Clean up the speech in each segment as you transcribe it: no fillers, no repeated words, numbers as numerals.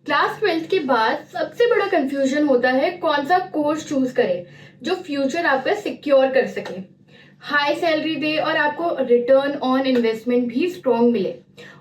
Class 12th के बाद सबसे बड़ा कंफ्यूजन होता है कौन सा कोर्स चूज करें जो फ्यूचर आपका सिक्योर कर सके, हाई सैलरी दे और आपको रिटर्न ऑन इन्वेस्टमेंट भी स्ट्रॉन्ग मिले।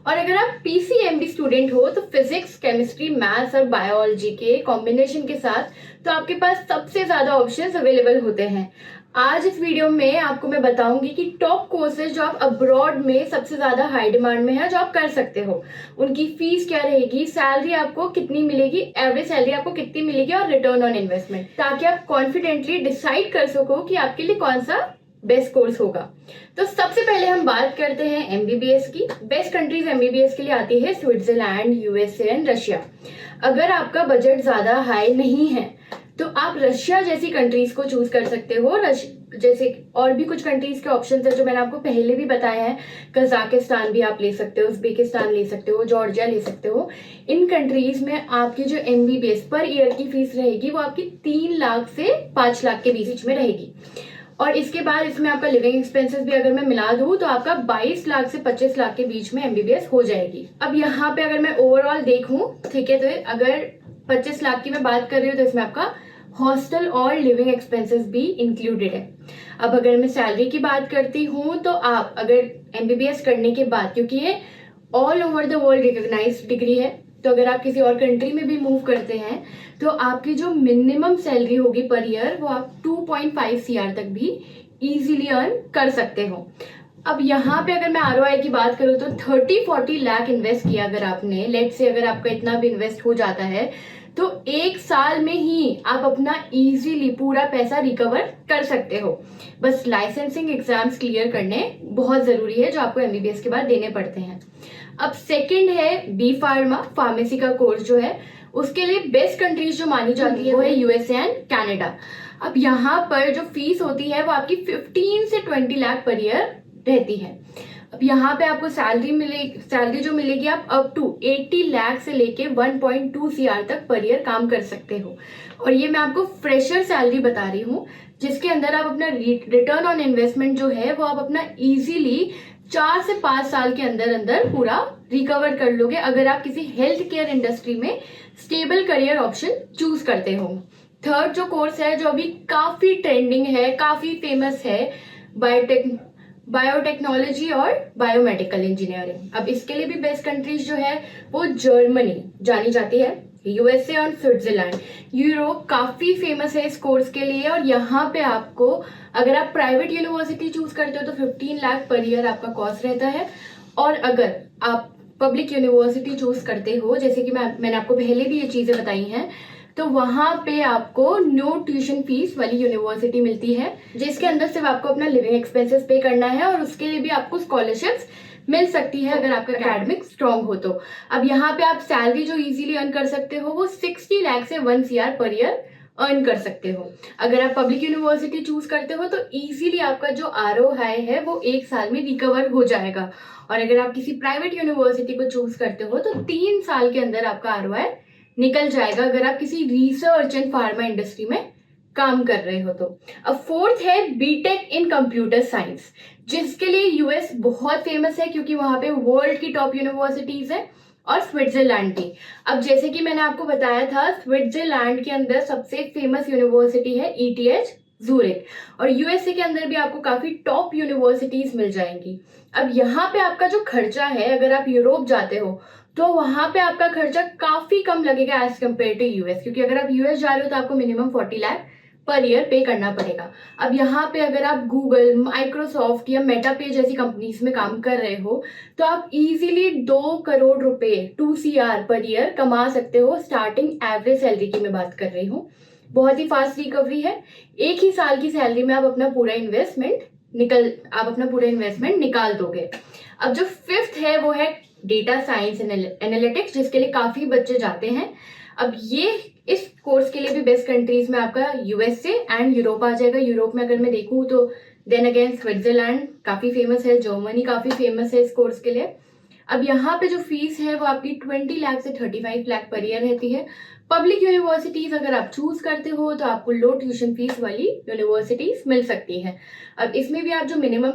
और अगर आप पीसीएमबी स्टूडेंट हो तो फिजिक्स, केमिस्ट्री, मैथ्स और बायोलॉजी के कॉम्बिनेशन के साथ तो आपके पास सबसे ज्यादा ऑप्शंस अवेलेबल होते हैं। आज इस वीडियो में आपको मैं बताऊंगी कि टॉप कोर्सेज जो आप अब्रॉड में सबसे ज्यादा हाई डिमांड में है जो आप कर सकते हो, उनकी फीस क्या रहेगी, सैलरी आपको कितनी मिलेगी, एवरेज सैलरी आपको कितनी मिलेगी और रिटर्न ऑन इन्वेस्टमेंट, ताकि आप कॉन्फिडेंटली डिसाइड कर सको कि आपके लिए कौन सा बेस्ट कोर्स होगा। तो सबसे पहले हम बात करते हैं एमबीबीएस की। बेस्ट कंट्रीज एमबीबीएस के लिए आती है स्विट्जरलैंड, यूएसए एंड रशिया। अगर आपका बजट ज्यादा हाई नहीं है तो आप रशिया जैसी कंट्रीज को चूज कर सकते हो। जैसे और भी कुछ कंट्रीज के ऑप्शंस है जो मैंने आपको पहले भी बताया है। कजाकिस्तान भी आप ले सकते हो, उज्बेकिस्तान ले सकते हो, जॉर्जिया ले सकते हो। इन कंट्रीज में आपकी जो एमबीबीएस पर ईयर की फीस रहेगी वो आपकी 3 लाख से 5 लाख के बीच में रहेगी। और इसके बाद इसमें आपका लिविंग एक्सपेंसेस भी अगर मैं मिला दूं तो आपका 22 लाख से 25 लाख के बीच में एमबीबीएस हो जाएगी। अब यहाँ पे अगर मैं ओवरऑल देखूं, ठीक है, तो अगर 25 लाख की मैं बात कर रही हूँ तो इसमें आपका हॉस्टल और लिविंग एक्सपेंसेस भी इंक्लूडेड है। अब अगर मैं सैलरी की बात करती हूँ तो आप अगर एमबीबीएस करने के बाद, क्योंकि ये all over the world recognised degree है, तो अगर आप किसी और कंट्री में भी मूव करते हैं तो आपकी जो मिनिमम सैलरी होगी पर ईयर वो आप 2.5 सीआर तक भी इजीली अर्न कर सकते हो। अब यहाँ पे अगर मैं आरओआई की बात करूँ तो 30-40 लाख इन्वेस्ट किया अगर आपने, लेट से अगर आपका इतना भी इन्वेस्ट हो जाता है तो 1 साल में ही आप अपना इजीली पूरा पैसा रिकवर कर सकते हो। बस लाइसेंसिंग एग्जाम्स क्लियर करने बहुत जरूरी है जो आपको एमबीबीएस के बाद देने पड़ते हैं। अब सेकंड है बी फार्मा, फार्मेसी का कोर्स जो है उसके लिए बेस्ट कंट्रीज जो मानी जाती है वो है यूएसए एंड कनाडा। अब यहाँ पर जो फीस होती है वो आपकी 15 से 20 लाख पर ईयर रहती है। अब यहाँ पे आपको सैलरी जो मिलेगी आप अप टू 80 लाख से लेके 1.2 सीआर तक पर ईयर काम कर सकते हो। और ये मैं आपको फ्रेशर सैलरी बता रही हूँ जिसके अंदर आप अपना रिटर्न ऑन इन्वेस्टमेंट जो है वो आप अपना इजीली 4 से 5 साल के अंदर अंदर पूरा रिकवर कर लोगे अगर आप किसी हेल्थ केयर इंडस्ट्री में स्टेबल करियर ऑप्शन चूज करते हो। थर्ड जो कोर्स है जो अभी काफी ट्रेंडिंग है, काफी फेमस है, बायोटेक्नोलॉजी और बायोमेडिकल इंजीनियरिंग। अब इसके लिए भी बेस्ट कंट्रीज जो है वो जर्मनी जानी जाती है, यूएसए और स्विट्जरलैंड। यूरोप काफी फेमस है इस कोर्स के लिए। और यहाँ पे आपको अगर आप प्राइवेट यूनिवर्सिटी चूज करते हो तो 15 लाख पर ईयर आपका कॉस्ट रहता है। और अगर आप पब्लिक यूनिवर्सिटी चूज करते हो, जैसे कि मैंने आपको पहले भी ये चीजें बताई हैं, तो वहां पे आपको नो ट्यूशन फीस वाली यूनिवर्सिटी मिलती है जिसके अंदर सिर्फ आपको अपना लिविंग एक्सपेंसेस पे करना है और उसके लिए भी आपको स्कॉलरशिप्स मिल सकती है अगर आपका एकेडमिक स्ट्रांग हो तो। अब यहाँ पे आप सैलरी जो इजीली अर्न कर सकते हो वो 60 लाख से 1 सीआर पर ईयर अर्न कर सकते हो। अगर आप पब्लिक यूनिवर्सिटी चूज करते हो तो इजीली आपका जो आरओआई है वो 1 साल में रिकवर हो जाएगा। और अगर आप किसी प्राइवेट यूनिवर्सिटी को चूज करते हो तो 3 साल के अंदर आपका आरओआई निकल जाएगा अगर आप किसी रिसर्च एंड फार्मा इंडस्ट्री में काम कर रहे हो तो। अब फोर्थ है बीटेक इन कंप्यूटर साइंस, जिसके लिए यूएस बहुत फेमस है क्योंकि वहां पे वर्ल्ड की टॉप यूनिवर्सिटीज है और स्विट्जरलैंड की। अब जैसे कि मैंने आपको बताया था, स्विट्जरलैंड के अंदर सबसे फेमस यूनिवर्सिटी है ईटीएच जूरिक और यूएसए के अंदर भी आपको काफी टॉप यूनिवर्सिटीज मिल जाएंगी। अब यहाँ पे आपका जो खर्चा है, अगर आप यूरोप जाते हो तो वहां पे आपका खर्चा काफी कम लगेगा एज कम्पेयर टू यूएस, क्योंकि अगर आप यूएस जा रहे हो तो आपको मिनिमम 40 लाख पर ईयर पे करना पड़ेगा। अब यहाँ पे अगर आप गूगल, माइक्रोसॉफ्ट या मेटा पे जैसी कंपनीज में काम कर रहे हो तो आप इजीली 2 करोड़ रुपए 2 सीआर पर ईयर कमा सकते हो। स्टार्टिंग एवरेज सैलरी की मैं बात कर रही हूँ। बहुत ही फास्ट रिकवरी है। एक ही साल की सैलरी में आप अपना पूरा इन्वेस्टमेंट निकाल दोगे। अब जो फिफ्थ है वो है डेटा साइंस एनालिटिक्स, जिसके लिए काफी बच्चे जाते हैं। अब ये इस कोर्स के लिए भी बेस्ट कंट्रीज में आपका यूएसए एंड यूरोप आ जाएगा। यूरोप में अगर मैं देखूं तो देन अगेन स्विट्जरलैंड काफी फेमस है, जर्मनी काफी फेमस है इस कोर्स के लिए। अब यहाँ पे जो फीस है वो आपकी 20 लाख से 35 लाख पर ईयर रहती है। पब्लिक यूनिवर्सिटीज अगर आप चूज करते हो तो आपको लो ट्यूशन फीस वाली यूनिवर्सिटीज मिल सकती है। अब इसमें भी आप जो मिनिमम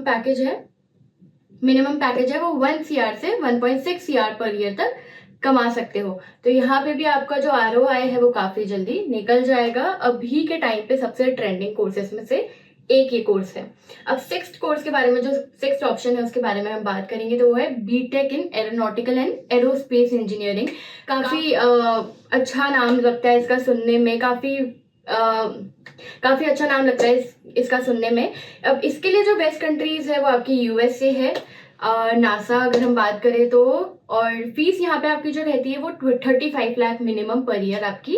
पैकेज है वो 1 सीआर से 1.6 सीआर पर ईयर तक कमा सकते हो। तो यहाँ पे भी आपका जो ROI है वो काफी जल्दी निकल जाएगा। अभी के टाइम पे सबसे ट्रेंडिंग कोर्सेज में से एक ये कोर्स है। अब सिक्स्थ कोर्स के बारे में, जो सिक्स्थ ऑप्शन है उसके बारे में हम बात करेंगे, तो वो है BTech in aeronautical and aerospace engineering. काफी अच्छा नाम लगता है इसका सुनने में, काफी अच्छा नाम लगता है इसका सुनने में। अब इसके लिए जो बेस्ट कंट्रीज है वो आपकी USA है, नासा अगर हम बात करें तो। और फीस यहाँ पे आपकी जो रहती है वो 35 लाख मिनिमम पर ईयर आपकी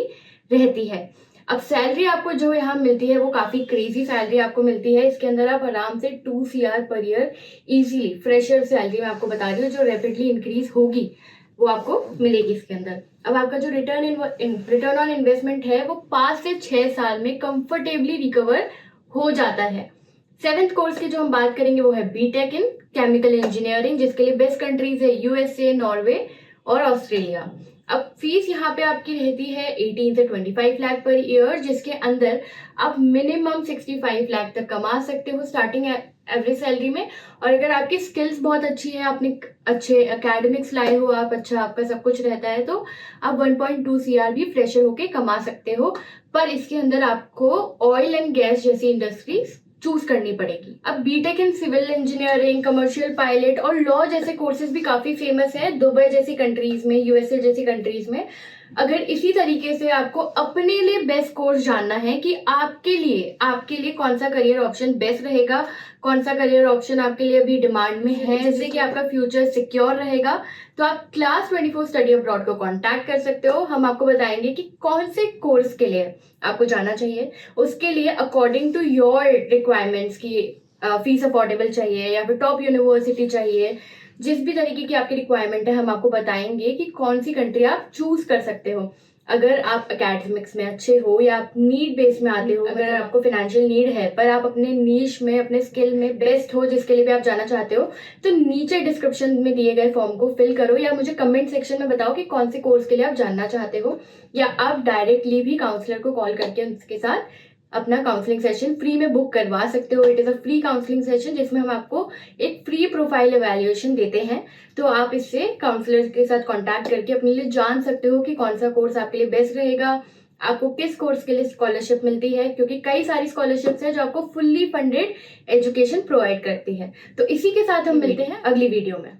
रहती है। अब सैलरी आपको जो यहाँ मिलती है वो काफी क्रेजी सैलरी आपको मिलती है। इसके अंदर आप आराम से 2 CR per year easily, fresher salary मैं आपको बता रही हूँ, जो रैपिडली इंक्रीज होगी वो आपको मिलेगी इसके अंदर। अब आपका जो रिटर्न ऑन इन्वेस्टमेंट है वो 5 से 6 साल में कंफर्टेबली रिकवर हो जाता है। सेवेंथ कोर्स की जो हम बात करेंगे वो है बीटेक इन केमिकल इंजीनियरिंग, जिसके लिए बेस्ट कंट्रीज है USA, नॉर्वे और ऑस्ट्रेलिया। अब फीस यहाँ पे आपकी रहती है 18 से 25 लाख पर ईयर, जिसके अंदर आप मिनिमम 65 लाख तक कमा सकते हो स्टार्टिंग एवरेज सैलरी में। और अगर आपकी स्किल्स बहुत अच्छी है, आपने अच्छे एकेडमिक्स लाए हो, आप अच्छा आपका सब कुछ रहता है, तो आप 1.2 CR भी फ्रेशर होके कमा सकते हो। पर इसके अंदर आपको ऑयल एंड गैस जैसी इंडस्ट्रीज चूज करनी पड़ेगी। अब BTech in civil engineering, commercial pilot और लॉ जैसे कोर्सेज भी काफी फेमस है दुबई जैसी कंट्रीज में, USA जैसी कंट्रीज में। अगर इसी तरीके से आपको अपने लिए बेस्ट कोर्स जानना है कि आपके लिए कौन सा करियर ऑप्शन बेस्ट रहेगा, कौन सा करियर ऑप्शन आपके लिए अभी डिमांड में है, जिससे कि आपका फ्यूचर सिक्योर रहेगा, तो आप क्लास 24 स्टडी अब्रॉड को कांटेक्ट कर सकते हो। हम आपको बताएंगे कि कौन से कोर्स के लिए आपको जाना चाहिए। उसके लिए अकॉर्डिंग टू योर रिक्वायरमेंट्स की फीस अफोर्डेबल चाहिए या फिर टॉप यूनिवर्सिटी चाहिए, जिस भी तरीके की आपकी रिक्वायरमेंट है हम आपको बताएंगे कि कौन सी कंट्री आप चूज कर सकते हो। अगर आप एकेडमिक्स में अच्छे हो या आप नीड बेस में आते हो, अगर आपको फाइनेंशियल नीड है पर आप अपने नीश में, अपने स्किल में बेस्ट हो, जिसके लिए भी आप जाना चाहते हो, तो नीचे डिस्क्रिप्शन में दिए गए फॉर्म को फिल करो या मुझे कमेंट सेक्शन में बताओ कि कौन से कोर्स के लिए आप जानना चाहते हो। या आप डायरेक्टली भी काउंसलर को कॉल करके उसके साथ अपना काउंसलिंग सेशन फ्री में बुक करवा सकते हो। It is a free counselling session जिसमें हम आपको एक फ्री प्रोफाइल इवैल्यूएशन देते हैं। तो आप इससे काउंसलर के साथ कांटेक्ट करके अपने लिए जान सकते हो कि कौन सा कोर्स आपके लिए बेस्ट रहेगा, आपको किस कोर्स के लिए स्कॉलरशिप मिलती है, क्योंकि कई सारी स्कॉलरशिप्स है जो आपको फुल्ली फंडेड एजुकेशन प्रोवाइड करती है। तो इसी के साथ हम मिलते हैं अगली वीडियो में।